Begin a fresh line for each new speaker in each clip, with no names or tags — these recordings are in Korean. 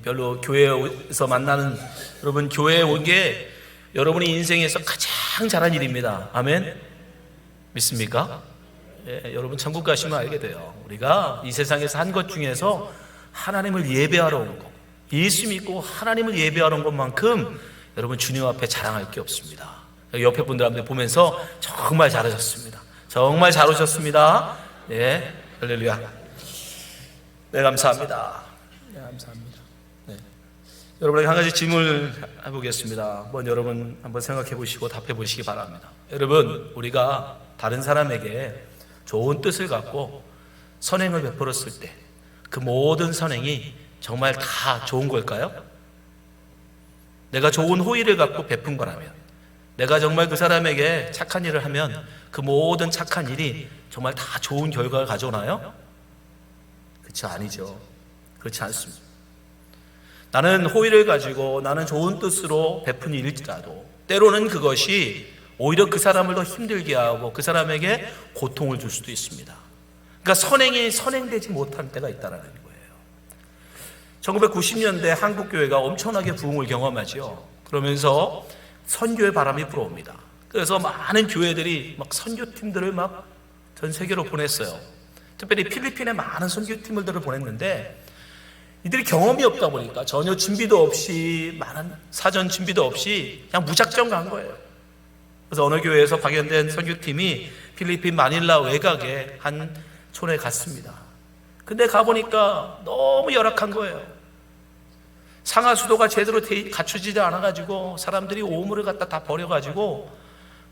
별로 교회에서 만나는 여러분, 교회에 온 게 여러분이 인생에서 가장 잘한 일입니다. 아멘? 믿습니까? 예, 여러분 천국 가시면 알게 돼요. 우리가 이 세상에서 한 것 중에서 하나님을 예배하러 온 것, 예수 믿고 하나님을 예배하러 온 것만큼 여러분 주님 앞에 자랑할 게 없습니다. 옆에 분들한테 보면서 정말 잘하셨습니다. 정말 잘 오셨습니다. 네, 할렐루야. 네, 감사합니다. 네, 감사합니다. 네. 여러분에게 한 가지 질문을 해보겠습니다. 한번 여러분 한번 생각해 보시고 답해 보시기 바랍니다. 여러분, 우리가 다른 사람에게 좋은 뜻을 갖고 선행을 베풀었을 때 그 모든 선행이 정말 다 좋은 걸까요? 내가 좋은 호의를 갖고 베푼 거라면, 내가 정말 그 사람에게 착한 일을 하면 그 모든 착한 일이 정말 다 좋은 결과를 가져오나요? 그렇지, 아니죠. 그렇지 않습니다. 나는 호의를 가지고 나는 좋은 뜻으로 베푼 일일지라도 때로는 그것이 오히려 그 사람을 더 힘들게 하고 그 사람에게 고통을 줄 수도 있습니다. 그러니까 선행이 선행되지 못한 때가 있다는 거예요. 1990년대 한국교회가 엄청나게 부흥을 경험하죠. 그러면서 선교의 바람이 불어옵니다. 그래서 많은 교회들이 막 선교팀들을 막 전 세계로 보냈어요. 특별히 필리핀에 많은 선교팀들을 보냈는데, 이들이 경험이 없다 보니까 전혀 준비도 없이, 많은 사전 준비도 없이 그냥 무작정 간 거예요. 그래서 어느 교회에서 파견된 선교팀이 필리핀 마닐라 외곽의 한 촌에 갔습니다. 근데 가보니까 너무 열악한 거예요. 상하수도가 제대로 갖추지도 않아가지고 사람들이 오물을 갖다 다 버려가지고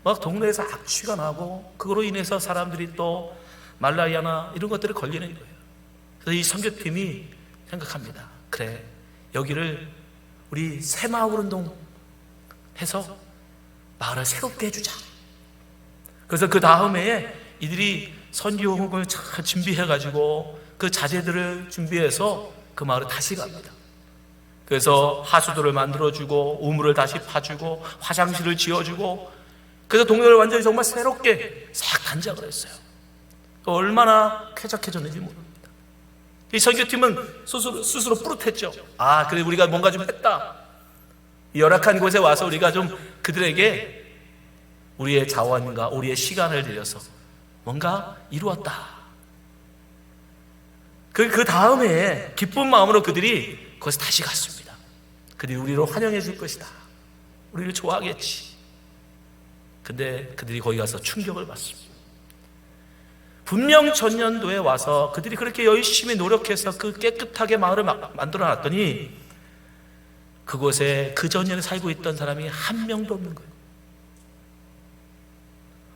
막 동네에서 악취가 나고, 그거로 인해서 사람들이 또 말라리아나 이런 것들이 걸리는 거예요. 그래서 이 선교팀이 생각합니다. 그래, 여기를 우리 새마을운동 해서 마을을 새롭게 해주자. 그래서 그 다음 해에 이들이 선교용을 잘 준비해가지고 그 자재들을 준비해서 그 마을을 다시 갑니다. 그래서 하수도를 만들어주고 우물을 다시 파주고 화장실을 지어주고, 그래서 동네를 완전히 정말 새롭게 싹 단장을 했어요. 얼마나 쾌적해졌는지 모릅니다. 이 선교팀은 스스로 뿌듯했죠. 아, 그래, 우리가 뭔가 좀 했다. 이 열악한 곳에 와서 우리가 좀 그들에게 우리의 자원과 우리의 시간을 들여서 뭔가 이루었다. 그 다음에 기쁜 마음으로 그들이 거기서 다시 갔습니다. 그들이 우리를 환영해 줄 것이다. 우리를 좋아하겠지. 근데 그들이 거기 가서 충격을 받습니다. 분명 전년도에 와서 그들이 그렇게 열심히 노력해서 그 깨끗하게 마을을 만들어 놨더니 그곳에 그 전년에 살고 있던 사람이 한 명도 없는 거예요.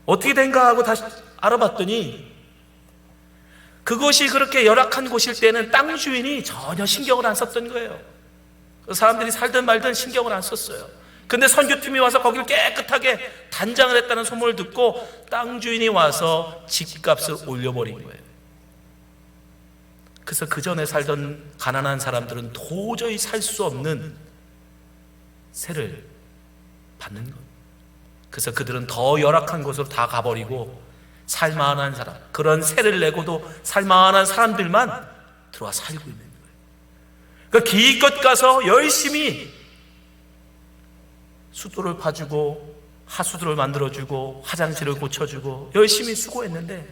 어떻게 된가 하고 다시 알아봤더니 그곳이 그렇게 열악한 곳일 때는 땅 주인이 전혀 신경을 안 썼던 거예요. 사람들이 살든 말든 신경을 안 썼어요. 근데 선교팀이 와서 거기를 깨끗하게 단장을 했다는 소문을 듣고 땅 주인이 와서 집값을 올려버린 거예요. 그래서 그 전에 살던 가난한 사람들은 도저히 살 수 없는 세를 받는 거예요. 그래서 그들은 더 열악한 곳으로 다 가버리고 살만한 사람, 그런 세를 내고도 살만한 사람들만 들어와 살고 있는 거예요. 그러니까 기껏 가서 열심히 수도를 파주고 하수도를 만들어주고 화장실을 고쳐주고 열심히 수고했는데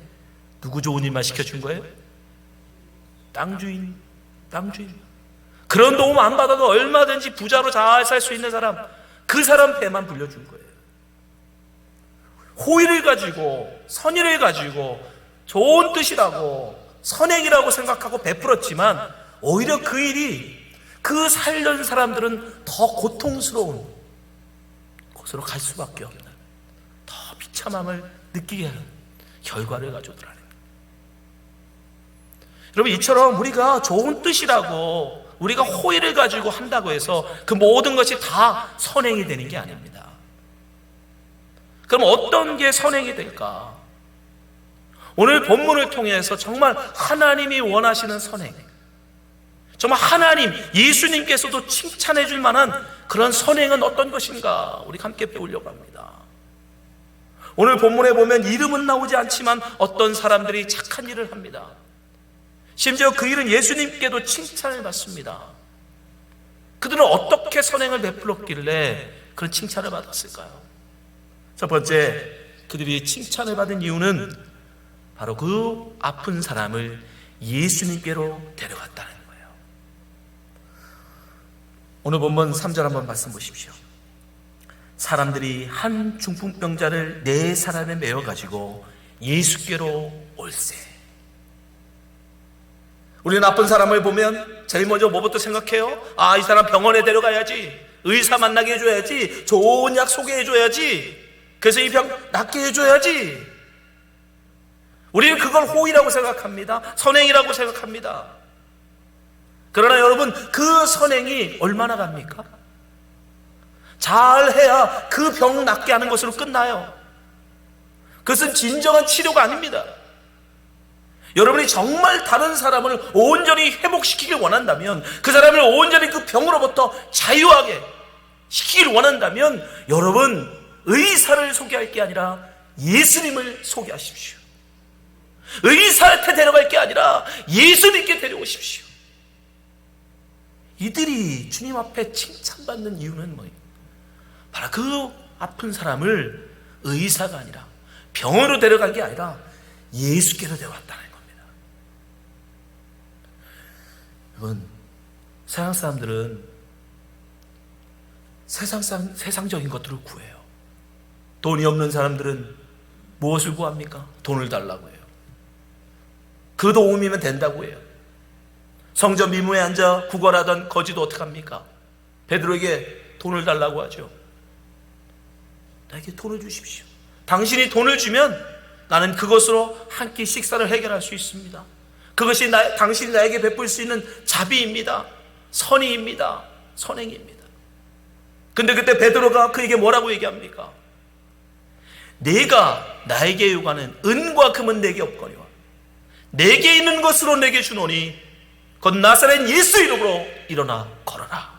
누구 좋은 일만 시켜준 거예요? 땅 주인. 그런 도움 안 받아도 얼마든지 부자로 잘 살 수 있는 사람, 그 사람 배만 불려준 거예요. 호의를 가지고 선의를 가지고 좋은 뜻이라고 선행이라고 생각하고 베풀었지만 오히려 그 일이 그 살던 사람들은 더 고통스러운 곳으로 갈 수밖에 없는, 더 비참함을 느끼게 하는 결과를 가져오더라는 거예요. 여러분, 이처럼 우리가 좋은 뜻이라고 우리가 호의를 가지고 한다고 해서 그 모든 것이 다 선행이 되는 게 아닙니다. 그럼 어떤 게 선행이 될까? 오늘 본문을 통해서 정말 하나님이 원하시는 선행, 정말 하나님, 예수님께서도 칭찬해 줄 만한 그런 선행은 어떤 것인가 우리 함께 배우려고 합니다. 오늘 본문에 보면 이름은 나오지 않지만 어떤 사람들이 착한 일을 합니다. 심지어 그 일은 예수님께도 칭찬을 받습니다. 그들은 어떻게 선행을 베풀었길래 그런 칭찬을 받았을까요? 첫 번째, 그들이 칭찬을 받은 이유는 바로 그 아픈 사람을 예수님께로 데려갔다는 거예요. 오늘 본문 3절 한번 말씀 보십시오. 사람들이 한 중풍병자를 4사람에 메어 가지고 예수께로 올세. 우리는 나쁜 사람을 보면 제일 먼저 뭐부터 생각해요? 이 사람 병원에 데려가야지, 의사 만나게 해줘야지, 좋은 약 소개해줘야지, 그래서 이 병 낫게 해줘야지. 우리는 그걸 호의라고 생각합니다. 선행이라고 생각합니다. 그러나 여러분, 그 선행이 얼마나 갑니까? 잘해야 그 병 낫게 하는 것으로 끝나요. 그것은 진정한 치료가 아닙니다. 여러분이 정말 다른 사람을 온전히 회복시키길 원한다면, 그 사람을 온전히 그 병으로부터 자유하게 시키길 원한다면, 여러분 의사를 소개할 게 아니라 예수님을 소개하십시오. 의사한테 데려갈 게 아니라 예수님께 데려오십시오. 이들이 주님 앞에 칭찬받는 이유는 뭐예요? 바로 그 아픈 사람을 의사가 아니라, 병원으로 데려간 게 아니라 예수께로 데려왔다는 겁니다. 여러분, 세상 사람들은 세상적인 것들을 구해요. 돈이 없는 사람들은 무엇을 구합니까? 돈을 달라고 해요. 그 도움이면 된다고 해요. 성전 미문에 앉아 구걸하던 거지도 어떡합니까? 베드로에게 돈을 달라고 하죠. 나에게 돈을 주십시오. 당신이 돈을 주면 나는 그것으로 한 끼 식사를 해결할 수 있습니다. 그것이 당신이 나에게 베풀 수 있는 자비입니다. 선의입니다. 선행입니다. 근데 그때 베드로가 그에게 뭐라고 얘기합니까? 내가 나에게 요구하는 은과 금은 내게 없거니와 내게 있는 것으로 내게 주노니 곧 나사렛 예수 이름으로 일어나 걸어라.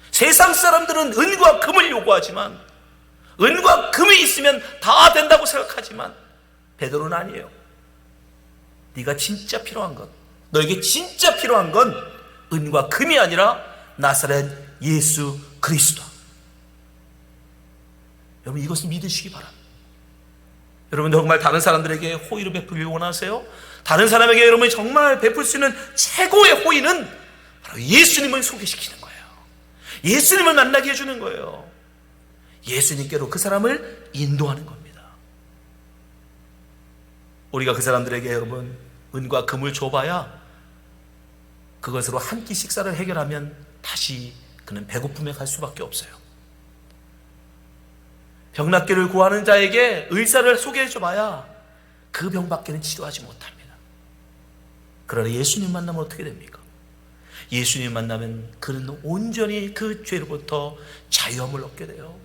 세상 사람들은 은과 금을 요구하지만, 은과 금이 있으면 다 된다고 생각하지만, 베드로는 아니에요. 네가 진짜 필요한 것, 너에게 진짜 필요한 건 은과 금이 아니라 나사렛 예수 그리스도. 여러분, 이것을 믿으시기 바랍니다. 여러분, 정말 다른 사람들에게 호의를 베풀길 원하세요? 다른 사람에게 여러분이 정말 베풀 수 있는 최고의 호의는 바로 예수님을 소개시키는 거예요. 예수님을 만나게 해주는 거예요. 예수님께로 그 사람을 인도하는 겁니다. 우리가 그 사람들에게 여러분 은과 금을 줘봐야 그것으로 한 끼 식사를 해결하면 다시 그는 배고픔에 갈 수밖에 없어요. 병낫기를 구하는 자에게 의사를 소개해줘봐야 그 병밖에는 치료하지 못합니다. 그러나 예수님 만나면 어떻게 됩니까? 예수님 만나면 그는 온전히 그 죄로부터 자유함을 얻게 돼요.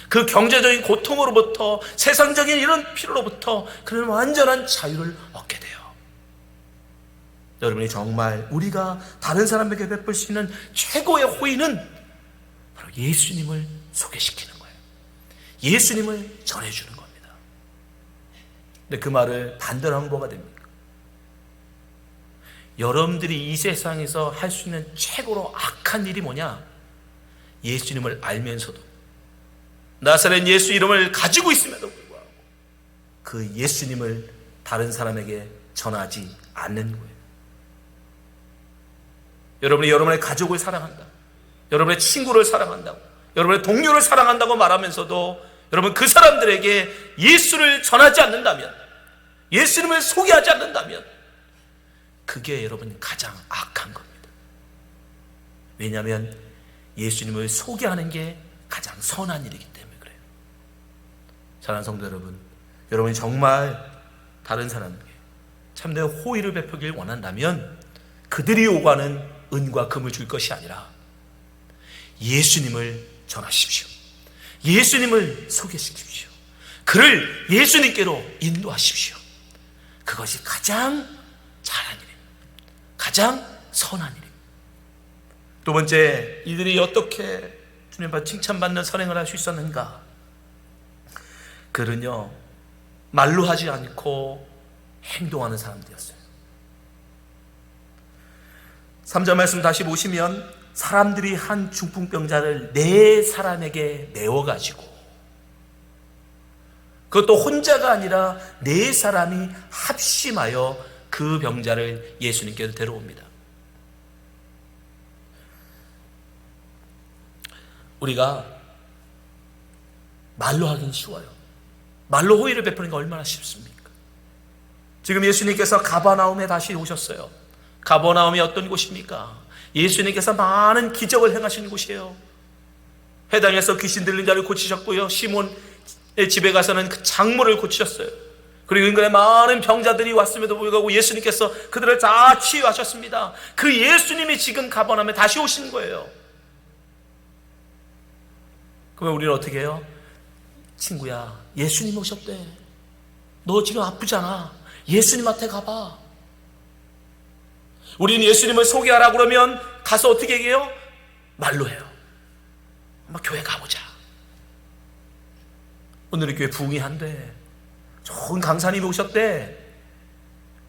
그 경제적인 고통으로부터, 세상적인 이런 피로로부터 그는 완전한 자유를 얻게 돼요. 여러분이 정말 우리가 다른 사람에게 베풀 수 있는 최고의 호의는 바로 예수님을 소개시키는 거예요. 예수님을 전해주는 겁니다. 근데 그 말을 반대로 하면 뭐가 됩니까? 여러분들이 이 세상에서 할 수 있는 최고로 악한 일이 뭐냐? 예수님을 알면서도, 나사렛 예수 이름을 가지고 있음에도 불구하고 그 예수님을 다른 사람에게 전하지 않는 거예요. 여러분이 여러분의 가족을 사랑한다, 여러분의 친구를 사랑한다고, 여러분의 동료를 사랑한다고 말하면서도 여러분 그 사람들에게 예수를 전하지 않는다면, 예수님을 소개하지 않는다면 그게 여러분 가장 악한 겁니다. 왜냐하면 예수님을 소개하는 게 가장 선한 일이기 때문에 그래요. 사랑하는 성도 여러분, 여러분이 정말 다른 사람에게 참된 호의를 베풀길 원한다면 그들이 요구하는 은과 금을 줄 것이 아니라 예수님을 전하십시오. 예수님을 소개시키십시오. 그를 예수님께로 인도하십시오. 그것이 가장 잘한 일입니다. 가장 선한 일입니다. 두 번째, 이들이 어떻게 주님 앞에 칭찬받는 선행을 할 수 있었는가? 그는요, 말로 하지 않고 행동하는 사람들이었어요. 3절 말씀 다시 보시면 사람들이 한 중풍병자를 네 사람에게 메워가지고, 그것도 혼자가 아니라 네 사람이 합심하여 그 병자를 예수님께로 데려옵니다. 우리가 말로 하긴 쉬워요. 말로 호의를 베푸는 게 얼마나 쉽습니까? 지금 예수님께서 가버나움에 다시 오셨어요. 가버나움이 어떤 곳입니까? 예수님께서 많은 기적을 행하신 곳이에요. 회당에서 귀신 들린 자를 고치셨고요, 시몬의 집에 가서는 그 장모를 고치셨어요. 그리고 인근에 많은 병자들이 왔음에도 불구하고 예수님께서 그들을 다 치유하셨습니다. 그 예수님이 지금 가버나움에 다시 오신 거예요. 그러면 우리는 어떻게 해요? 친구야, 예수님 오셨대. 너 지금 아프잖아. 예수님한테 가봐. 우리는 예수님을 소개하라고 그러면 가서 어떻게 얘기해요? 말로 해요. 한번 교회 가보자. 오늘은 교회 부흥이 한대. 좋은 강사님이 오셨대.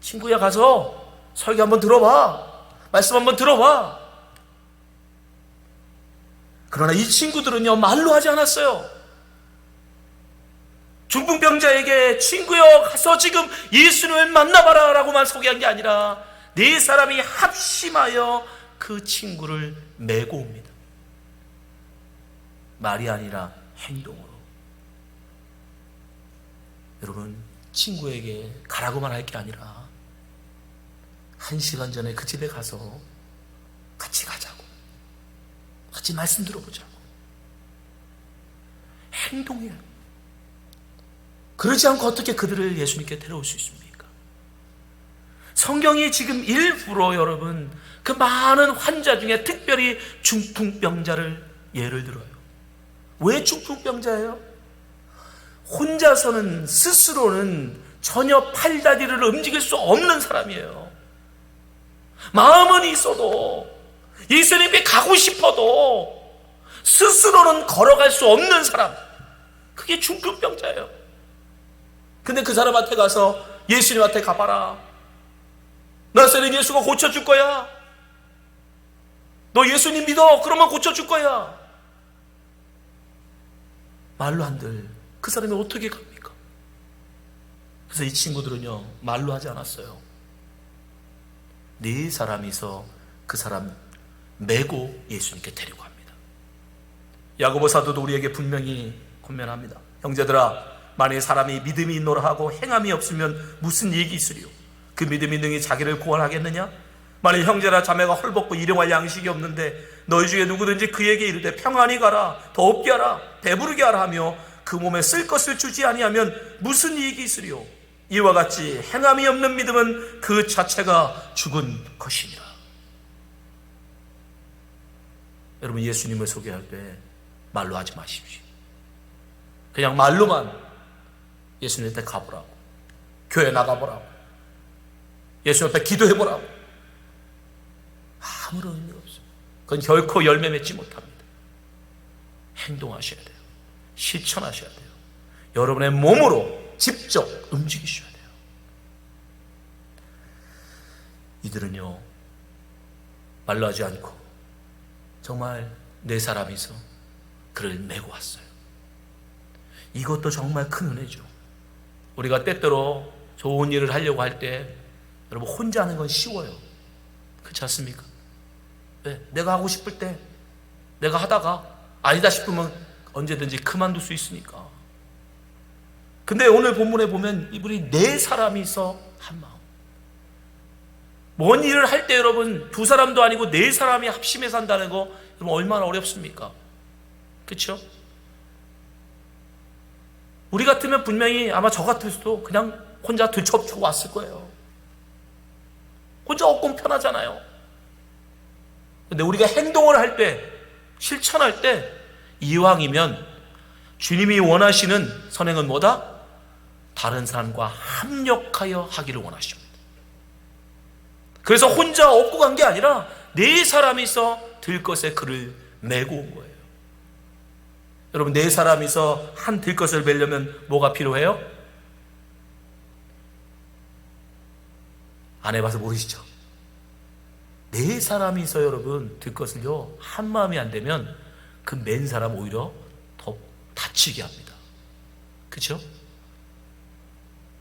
친구야, 가서 설교 한번 들어봐. 말씀 한번 들어봐. 그러나 이 친구들은요, 말로 하지 않았어요. 중풍병자에게 친구여, 가서 지금 예수님을 만나봐라 라고만 소개한 게 아니라 네 사람이 합심하여 그 친구를 메고 옵니다. 말이 아니라 행동으로. 여러분, 친구에게 가라고만 할 게 아니라 1시간 전에 그 집에 가서 같이 가자고, 같이 말씀 들어보자고 행동해요. 그러지 않고 어떻게 그들을 예수님께 데려올 수 있습니까? 성경이 지금 일부러 여러분 그 많은 환자 중에 특별히 중풍병자를 예를 들어요. 왜 중풍병자예요? 혼자서는 스스로는 전혀 팔다리를 움직일 수 없는 사람이에요. 마음은 있어도 예수님께 가고 싶어도 스스로는 걸어갈 수 없는 사람, 그게 중풍병자예요. 근데 그 사람한테 가서 예수님한테 가봐라. 나사렛 예수가 고쳐줄 거야. 너 예수님 믿어. 그러면 고쳐줄 거야. 말로 한들 그 사람이 어떻게 갑니까? 그래서 이 친구들은요, 말로 하지 않았어요. 네 사람이서 그 사람 메고 예수님께 데리고 갑니다. 야고보 사도도 우리에게 분명히 권면합니다. 형제들아, 만일 사람이 믿음이 있노라 하고 행함이 없으면 무슨 이익이 있으리요? 그 믿음이 능히 자기를 구원하겠느냐? 만일 형제나 자매가 헐벗고 일용할 양식이 없는데 너희 중에 누구든지 그에게 이르되 평안히 가라, 더 없게 하라, 배부르게 하라 하며 그 몸에 쓸 것을 주지 아니하면 무슨 이익이 있으리요? 이와 같이 행함이 없는 믿음은 그 자체가 죽은 것이니라. 여러분, 예수님을 소개할 때 말로 하지 마십시오. 그냥 말로만 예수님 앞에 가보라고, 교회 나가보라고, 예수님 앞에 기도해보라고, 아무런 의미가 없어요. 그건 결코 열매 맺지 못합니다. 행동하셔야 돼요. 실천하셔야 돼요. 여러분의 몸으로 직접 움직이셔야 돼요. 이들은요, 말로 하지 않고 정말 네 사람이서 그를 메고 왔어요. 이것도 정말 큰 은혜죠. 우리가 때때로 좋은 일을 하려고 할 때 여러분, 혼자 하는 건 쉬워요. 그렇지 않습니까? 네, 내가 하고 싶을 때 내가 하다가 아니다 싶으면 언제든지 그만둘 수 있으니까. 근데 오늘 본문에 보면 이분이 네 사람이서 한 마음. 뭔 일을 할 때 여러분, 두 사람도 아니고 네 사람이 합심해서 한다는 거 여러분 얼마나 어렵습니까? 그렇죠? 우리 같으면 분명히 아마 저 같을 수도 그냥 혼자 들쳐업치고 왔을 거예요. 혼자 없고 편하잖아요. 근데 우리가 행동을 할 때, 실천할 때 이왕이면 주님이 원하시는 선행은 뭐다? 다른 사람과 합력하여 하기를 원하십니다. 그래서 혼자 업고 간 게 아니라 네 사람이서 들것에 그를 메고 온 거예요. 여러분, 네 사람이서 한 들것을 메려면 뭐가 필요해요? 안 해봐서 모르시죠? 네 사람이 있어 여러분 들 것을요 한 마음이 안 되면 그 맨 사람 오히려 더 다치게 합니다. 그렇죠?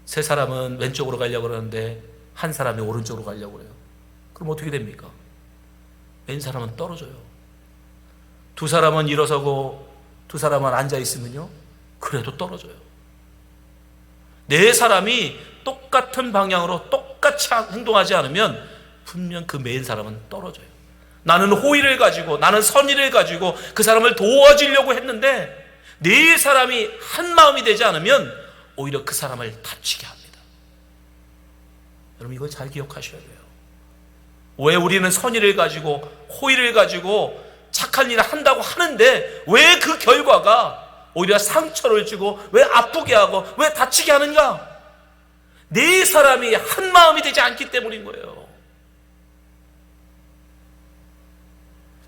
세 사람은 왼쪽으로 가려고 그러는데 한 사람이 오른쪽으로 가려고 그래요. 그럼 어떻게 됩니까? 맨 사람은 떨어져요. 두 사람은 일어서고 두 사람은 앉아 있으면요 그래도 떨어져요. 네 사람이 똑같은 방향으로 똑같이 행동하지 않으면 분명 그 맨 사람은 떨어져요. 나는 호의를 가지고 나는 선의를 가지고 그 사람을 도와주려고 했는데 네 사람이 한 마음이 되지 않으면 오히려 그 사람을 다치게 합니다. 여러분 이걸 잘 기억하셔야 돼요. 왜 우리는 선의를 가지고 호의를 가지고 착한 일을 한다고 하는데 왜 그 결과가 오히려 상처를 주고 왜 아프게 하고 왜 다치게 하는가? 네 사람이 한 마음이 되지 않기 때문인 거예요.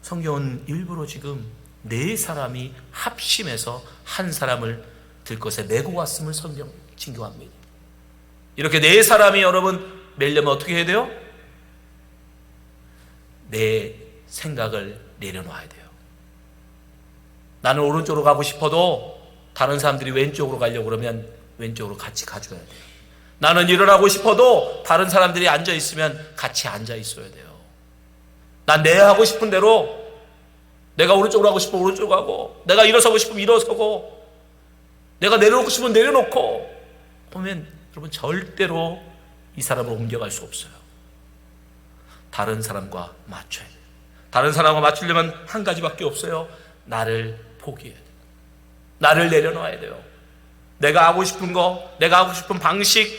성경은 일부러 지금 네 사람이 합심해서 한 사람을 들 것에 메고 왔음을 성경 징조합니다. 이렇게 네 사람이 여러분 매려면 어떻게 해야 돼요? 내 생각을 내려놔야 돼요. 나는 오른쪽으로 가고 싶어도 다른 사람들이 왼쪽으로 가려고 그러면 왼쪽으로 같이 가줘야 돼요. 나는 일어나고 싶어도 다른 사람들이 앉아 있으면 같이 앉아 있어야 돼요. 난 내 하고 싶은 대로 내가 오른쪽으로 가고 싶으면 오른쪽으로 가고 내가 일어서고 싶으면 일어서고 내가 내려놓고 싶으면 내려놓고 보면 여러분 절대로 이 사람을 옮겨갈 수 없어요. 다른 사람과 맞춰야 돼요. 다른 사람과 맞추려면 한 가지밖에 없어요. 나를 포기해야 돼요. 나를 내려놔야 돼요. 내가 하고 싶은 거, 내가 하고 싶은 방식,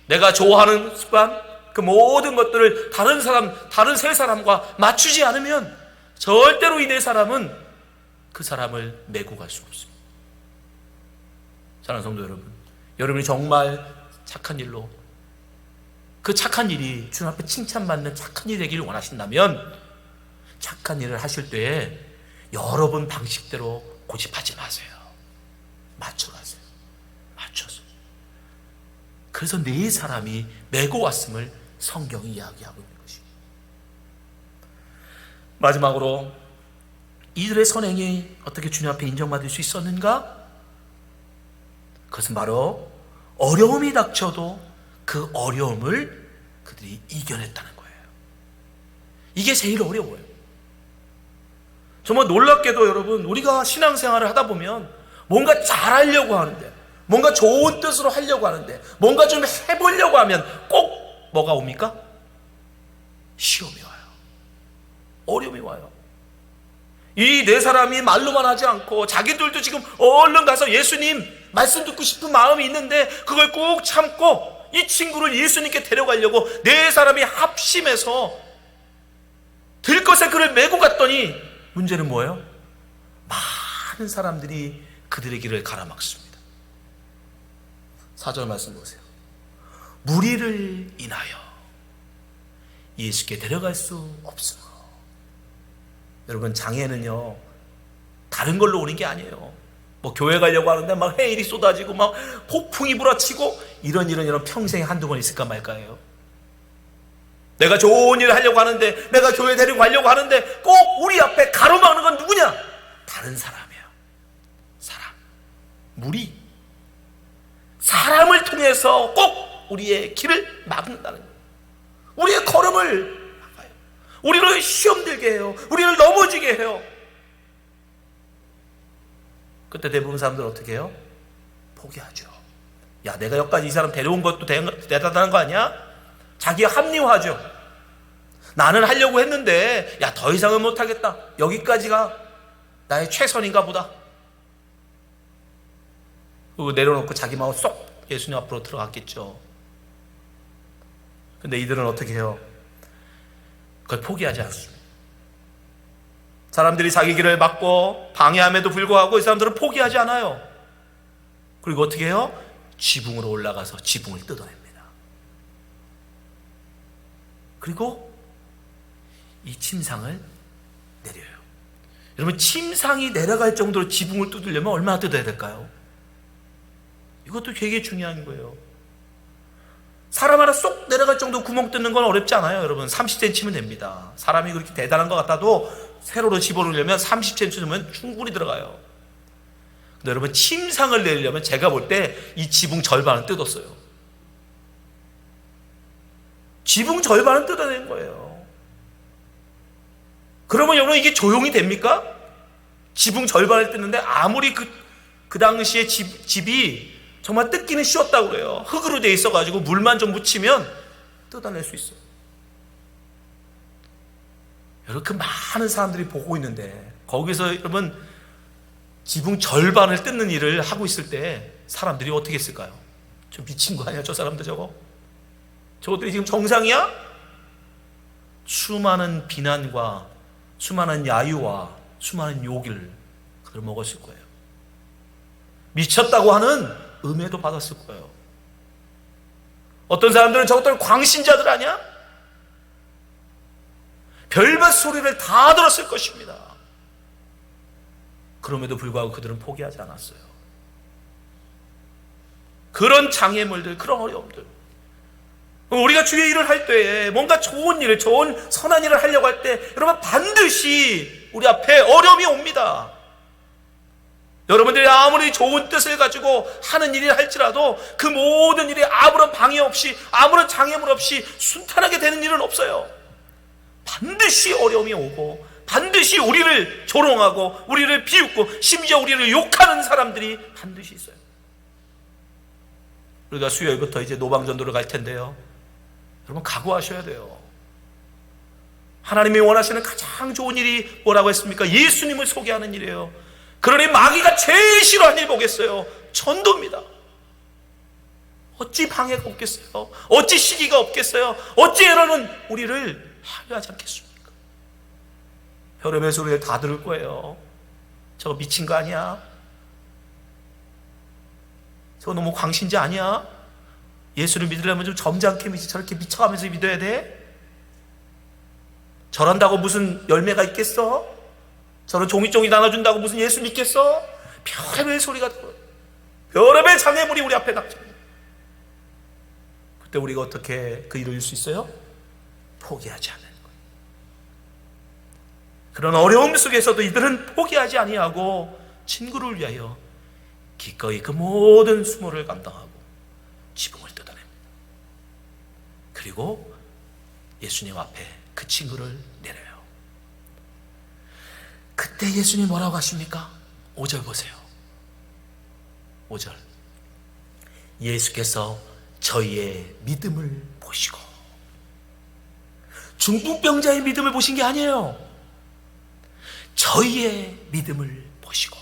내가 좋아하는 습관, 그 모든 것들을 다른 세 사람과 맞추지 않으면 절대로 이 네 사람은 그 사람을 메고 갈 수 없습니다. 사랑하는 성도 여러분, 여러분이 정말 착한 일로 그 착한 일이 주님 앞에 칭찬받는 착한 일이 되기를 원하신다면 착한 일을 하실 때에 여러분 방식대로 고집하지 마세요. 맞춰가세요. 맞춰서. 그래서 네 사람이 메고 왔음을 성경이 이야기하고 있는 것입니다. 마지막으로 이들의 선행이 어떻게 주님 앞에 인정받을 수 있었는가? 그것은 바로 어려움이 닥쳐도 그 어려움을 그들이 이겨냈다는 거예요. 이게 제일 어려워요. 정말 놀랍게도 여러분, 우리가 신앙생활을 하다 보면 뭔가 잘하려고 하는데, 뭔가 좋은 뜻으로 하려고 하는데, 뭔가 좀 해보려고 하면 꼭 뭐가 옵니까? 시험이 와요. 어려움이 와요. 이 네 사람이 말로만 하지 않고 자기들도 지금 얼른 가서 예수님 말씀 듣고 싶은 마음이 있는데 그걸 꼭 참고 이 친구를 예수님께 데려가려고 네 사람이 합심해서 들것에 그를 메고 갔더니 문제는 뭐예요? 많은 사람들이 그들의 길을 가로막습니다. 4절 말씀 보세요. 무리를 인하여 예수께 데려갈 수 없으므로. 여러분, 장애는요 다른 걸로 오는 게 아니에요. 뭐 교회 가려고 하는데 막 해일이 쏟아지고 막 폭풍이 불어치고 이런 평생에 한두 번 있을까 말까요? 내가 좋은 일을 하려고 하는데, 내가 교회 데리고 가려고 하는데 꼭 우리 앞에 가로막는 건 누구냐? 다른 사람이에요. 사람, 무리, 사람을 통해서 꼭 우리의 길을 막는다는 거예요. 우리의 걸음을 막아요. 우리를 시험 들게 해요. 우리를 넘어지게 해요. 그때 대부분 사람들은 어떻게 해요? 포기하죠. 야, 내가 여기까지 이 사람 데려온 것도 대단한 거 아니야? 자기 합리화하죠. 나는 하려고 했는데 야, 더 이상은 못하겠다. 여기까지가 나의 최선인가 보다. 그리고 내려놓고 자기 마음 쏙 예수님 앞으로 들어갔겠죠. 근데 이들은 어떻게 해요? 그걸 포기하지 않습니다. 사람들이 자기 길을 막고 방해함에도 불구하고 이 사람들은 포기하지 않아요. 그리고 어떻게 해요? 지붕으로 올라가서 지붕을 뜯어냅니다. 그리고 이 침상을 내려요. 여러분, 침상이 내려갈 정도로 지붕을 뜯으려면 얼마나 뜯어야 될까요? 이것도 되게 중요한 거예요. 사람 하나 쏙 내려갈 정도 구멍 뚫는 건 어렵지 않아요. 여러분 30cm면 됩니다. 사람이 그렇게 대단한 것 같아도 세로로 집어넣으려면 30cm면 충분히 들어가요. 근데 여러분 침상을 내려면 제가 볼 때 이 지붕 절반은 뜯었어요. 지붕 절반은 뜯어낸 거예요. 그러면 여러분 이게 조용히 됩니까? 지붕 절반을 뜯는데 아무리 그 당시에 집이 정말 뜯기는 쉬웠다고 그래요. 흙으로 돼 있어가지고 물만 좀 묻히면 뜯어낼 수 있어요. 여러분 그 많은 사람들이 보고 있는데 거기서 여러분 지붕 절반을 뜯는 일을 하고 있을 때 사람들이 어떻게 했을까요? 저 미친 거 아니야 저 사람들 저것들이 지금 정상이야? 수많은 비난과 수많은 야유와 수많은 욕을 그들 먹었을 거예요. 미쳤다고 하는 음해도 받았을 거예요. 어떤 사람들은 저것들 광신자들 아니야? 별별 소리를 다 들었을 것입니다. 그럼에도 불구하고 그들은 포기하지 않았어요. 그런 장애물들, 그런 어려움들, 우리가 주의 일을 할 때에 뭔가 좋은 일을, 좋은 선한 일을 하려고 할 때 여러분 반드시 우리 앞에 어려움이 옵니다. 여러분들이 아무리 좋은 뜻을 가지고 하는 일을 할지라도 그 모든 일에 아무런 방해 없이, 아무런 장애물 없이 순탄하게 되는 일은 없어요. 반드시 어려움이 오고 반드시 우리를 조롱하고 우리를 비웃고 심지어 우리를 욕하는 사람들이 반드시 있어요. 우리가 수요일부터 이제 노방전도를 갈 텐데요, 여러분 각오하셔야 돼요. 하나님이 원하시는 가장 좋은 일이 뭐라고 했습니까? 예수님을 소개하는 일이에요. 그러니 마귀가 제일 싫어하는 일 뭐겠어요? 전도입니다. 어찌 방해가 없겠어요? 어찌 시기가 없겠어요? 어찌 에러는 우리를 하려하지 않겠습니까? 별의별 소리를 다 들을 거예요. 저거 미친 거 아니야? 저거 너무 광신자 아니야? 예수를 믿으려면 좀 점잖게 믿지 저렇게 미쳐가면서 믿어야 돼? 저런다고 무슨 열매가 있겠어? 저런 종이종이 나눠준다고 무슨 예수 믿겠어? 별의별 소리가 들어요. 별의별 장애물이 우리 앞에 닥쳐요. 그때 우리가 어떻게 그 일을 이룰 수 있어요? 포기하지 않는 거예요. 그런 어려움 속에서도 이들은 포기하지 아니하고 친구를 위하여 기꺼이 그 모든 수모를 감당하고 지붕을 뜯어냅니다. 그리고 예수님 앞에 그 친구를 내려요. 그때 예수님 뭐라고 하십니까? 5절 보세요. 5절. 예수께서 저희의 믿음을 보시고, 중풍병자의 믿음을 보신 게 아니에요. 저희의 믿음을 보시고,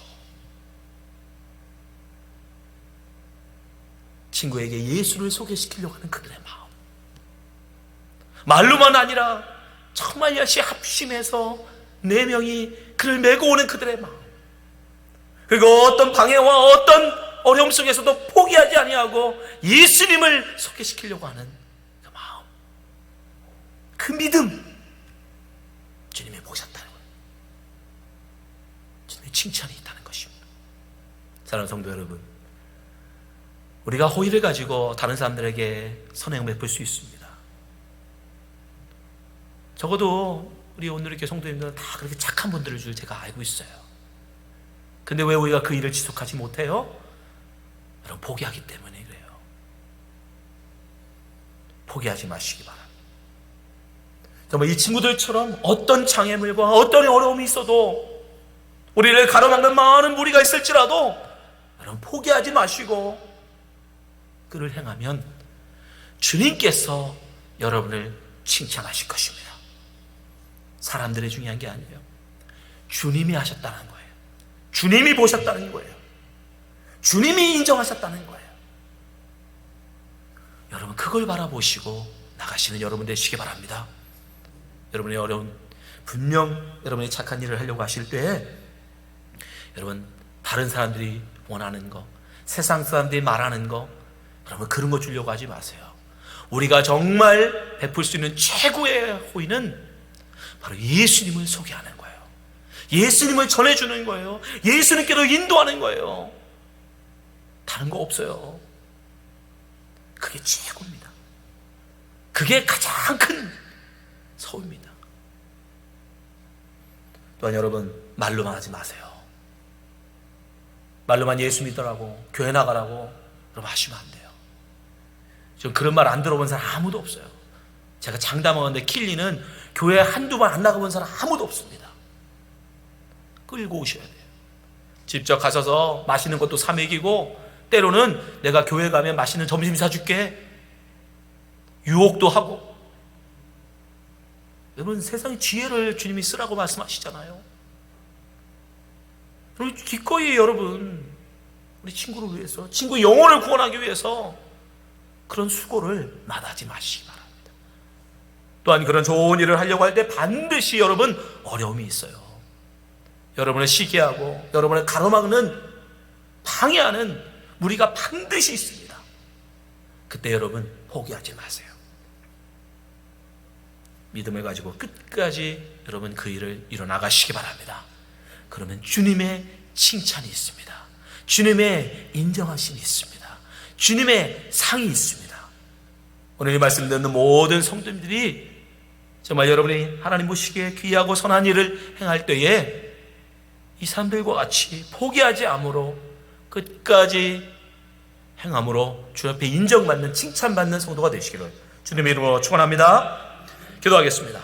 친구에게 예수를 소개시키려고 하는 그들의 마음, 말로만 아니라 정말 열심히 합심해서 4명이 그를 메고 오는 그들의 마음, 그리고 어떤 방해와 어떤 어려움 속에서도 포기하지 아니하고 예수님을 소개시키려고 하는 그 마음, 그 믿음, 주님이 보셨다는 거예요. 주님의 칭찬이 있다는 것입니다. 사랑하는 성도 여러분, 우리가 호의를 가지고 다른 사람들에게 선행을 베풀 수 있습니다. 적어도 우리 오늘 이렇게 성도님들은 다 그렇게 착한 분들을 줄 제가 알고 있어요. 근데 왜 우리가 그 일을 지속하지 못해요? 여러분, 포기하기 때문에 그래요. 포기하지 마시기 바랍니다. 정말 이 친구들처럼 어떤 장애물과 어떤 어려움이 있어도, 우리를 가로막는 많은 무리가 있을지라도 여러분 포기하지 마시고 그를 행하면 주님께서 여러분을 칭찬하실 것입니다. 사람들이 중요한 게 아니에요. 주님이 하셨다는 거예요. 주님이 보셨다는 거예요. 주님이 인정하셨다는 거예요. 여러분 그걸 바라보시고 나가시는 여러분 되시기 바랍니다. 여러분의 어려운, 분명 여러분이 착한 일을 하려고 하실 때 여러분 다른 사람들이 원하는 거, 세상 사람들이 말하는 거, 여러분 그런 거 주려고 하지 마세요. 우리가 정말 베풀 수 있는 최고의 호의는 바로 예수님을 소개하는 거예요. 예수님을 전해주는 거예요. 예수님께로 인도하는 거예요. 다른 거 없어요. 그게 최고입니다. 그게 가장 큰 서울입니다. 또한 여러분, 말로만 하지 마세요. 말로만 예수 믿으라고, 교회 나가라고 여러분 하시면 안 돼요. 전 그런 말 안 들어본 사람 아무도 없어요. 제가 장담하는데 킬리는 교회 한두 번 안 나가본 사람 아무도 없습니다. 끌고 오셔야 돼요. 직접 가셔서 맛있는 것도 사 먹이고, 때로는 내가 교회 가면 맛있는 점심 사줄게, 유혹도 하고. 여러분, 세상의 지혜를 주님이 쓰라고 말씀하시잖아요. 여러분, 기꺼이 여러분, 우리 친구를 위해서, 친구 영혼을 구원하기 위해서 그런 수고를 마다하지 마시기 바랍니다. 또한 그런 좋은 일을 하려고 할 때 반드시 여러분 어려움이 있어요. 여러분을 시기하고 여러분을 가로막는, 방해하는 무리가 반드시 있습니다. 그때 여러분 포기하지 마세요. 믿음을 가지고 끝까지 여러분 그 일을 이뤄나가시기 바랍니다. 그러면 주님의 칭찬이 있습니다. 주님의 인정하심이 있습니다. 주님의 상이 있습니다. 오늘 이 말씀 듣는 모든 성도님들이 정말 여러분이 하나님 보시기에 귀하고 선한 일을 행할 때에 이 사람들과 같이 포기하지 않으므로 끝까지 행함으로 주 앞에 인정받는, 칭찬받는 성도가 되시기를 주님의 이름으로 축원합니다. 기도하겠습니다.